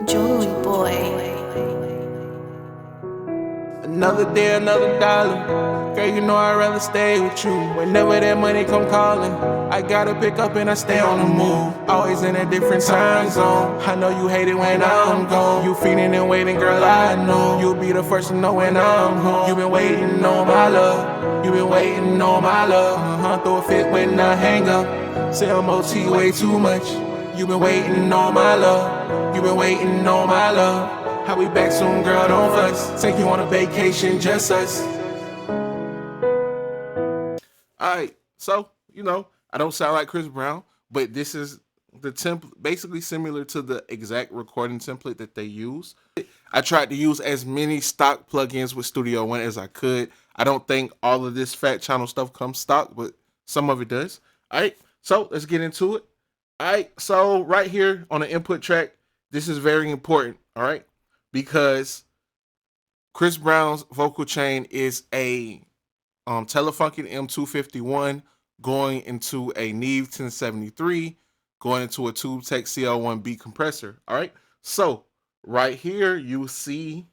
Jewelry boy. Another day, another dollar. Girl, you know I'd rather stay with you. Whenever that money come calling, I gotta pick up and I stay on the move. Always in a different time zone. I know you hate it when I'm gone. You feeding and waiting, girl, I know. You'll be the first to know when I'm home. You been waiting on my love. You been waiting on my love. Throw a fit when I hang up. Say I'm OT way too much. You been waiting on my love. You been waiting on my love. How we back soon, girl, don't fuss. Take you on a vacation, just us. Alright, so, I don't sound like Chris Brown, but this is the template, basically similar to the exact recording template that they use. I tried to use as many stock plugins with Studio One as I could. I don't think all of this Fat Channel stuff comes stock, but some of it does. Alright, so let's get into it. Alright, so right here on the input track, this is very important, alright? Because Chris Brown's vocal chain is a Telefunken M251 going into a Neve 1073, going into a TubeTech CL1B compressor. All right. So right here, you see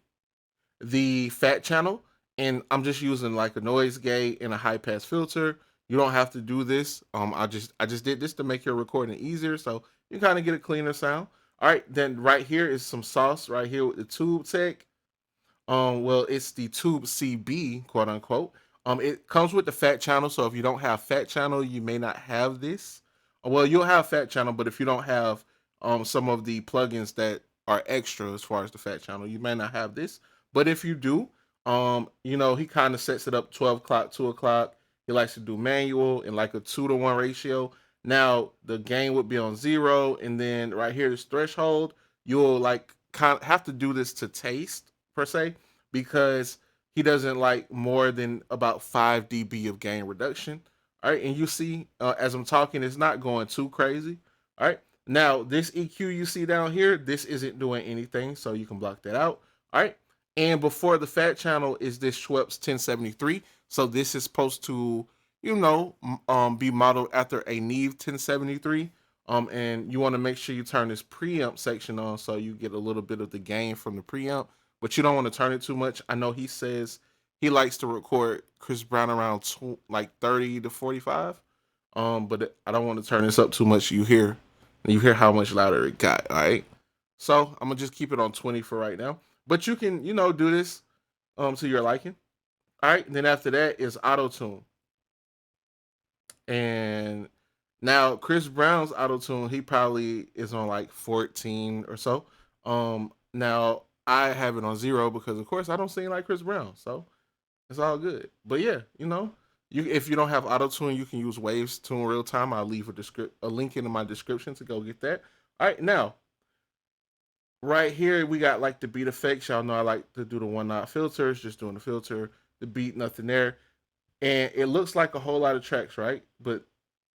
the fat channel, and I'm just using like a noise gate and a high pass filter. You don't have to do this. I just did this to make your recording easier, so you kind of get a cleaner sound. All right. Then right here is some sauce right here with the TubeTech. Well, it's the Tube CB, quote unquote. It comes with the fat channel, so if you don't have fat channel, you may not have this. Well, you'll have fat channel, but if you don't have some of the plugins that are extra as far as the fat channel, you may not have this. But if you do, he kind of sets it up 12 o'clock, 2 o'clock. He likes to do manual in like a 2-to-1 ratio. Now the gain would be on 0, and then right here is threshold. You'll like kind of have to do this to taste per se, because he doesn't like more than about 5 dB of gain reduction. All right, and you see, as I'm talking, it's not going too crazy. All right, now this EQ you see down here, this isn't doing anything, so you can block that out. All right, and before the fat channel is this Schweppes 1073, so this is supposed to, be modeled after a Neve 1073. And you want to make sure you turn this preamp section on so you get a little bit of the gain from the preamp, but you don't want to turn it too much. I know he says he likes to record Chris Brown around like 30 to 45. But I don't want to turn this up too much. You hear how much louder it got. All right. So I'm gonna just keep it on 20 for right now. But you can, do this to your liking. All right. And then after that is auto tune. And now Chris Brown's auto tune, he probably is on like 14 or so. Now I have it on 0 because of course I don't sing like Chris Brown, so it's all good. But yeah, you if you don't have auto tune, you can use Waves Tune Real Time. I'll leave a link in my description to go get that. All right, now right here we got like the beat effects. Y'all know I like to do the 1-knot filters, just doing the filter, the beat, nothing there. And it looks like a whole lot of tracks, right? But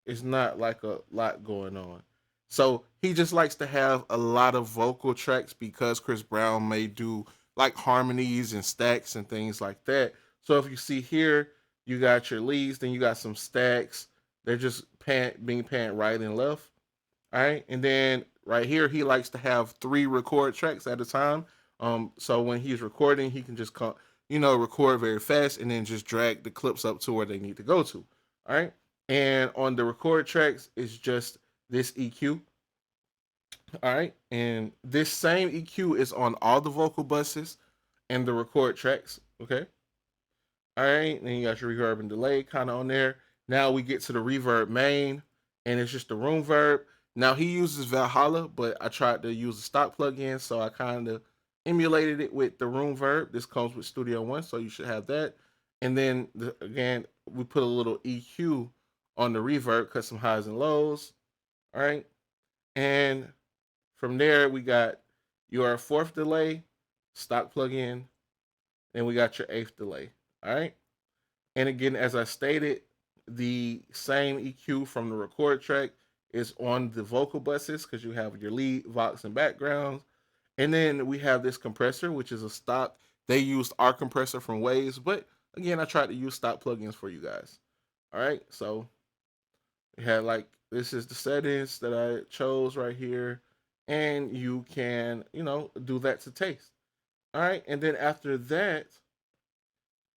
it's not like a lot going on. So he just likes to have a lot of vocal tracks because Chris Brown may do like harmonies and stacks and things like that. So if you see here, you got your leads, then you got some stacks. They're just being panned right and left. All right. And then right here, he likes to have 3 record tracks at a time. So when he's recording, he can just record very fast and then just drag the clips up to where they need to go to. All right. And on the record tracks, it's just this EQ. All right. And this same EQ is on all the vocal buses and the record tracks. Okay. All right. Then you got your reverb and delay kind of on there. Now we get to the reverb main, and it's just the room verb. Now he uses Valhalla, but I tried to use a stock plugin, so I kind of emulated it with the room verb. This comes with Studio One, so you should have that. And then again, we put a little EQ on the reverb, cut some highs and lows. All right. And from there, we got your 4th delay, stock plugin, and we got your 8th delay. All right. And again, as I stated, the same EQ from the record track is on the vocal buses because you have your lead, vox, and backgrounds. And then we have this compressor, which is a stock. They used our compressor from Waves, but again, I tried to use stock plugins for you guys. All right, so we had like this is the settings that I chose right here, and you can, do that to taste. All right, and then after that,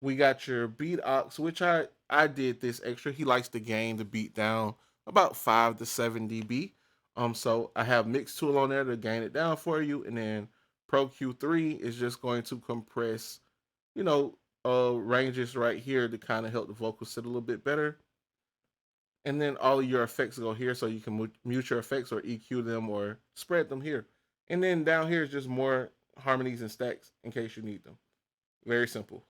we got your beat ox, which I did this extra. He likes to gain the beat down about 5 to 7 dB. So I have mix tool on there to gain it down for you, and then Pro Q3 is just going to compress, you know, ranges right here to kind of help the vocals sit a little bit better. And then all of your effects go here, so you can mute your effects or EQ them or spread them here. And then down here is just more harmonies and stacks in case you need them. Very simple.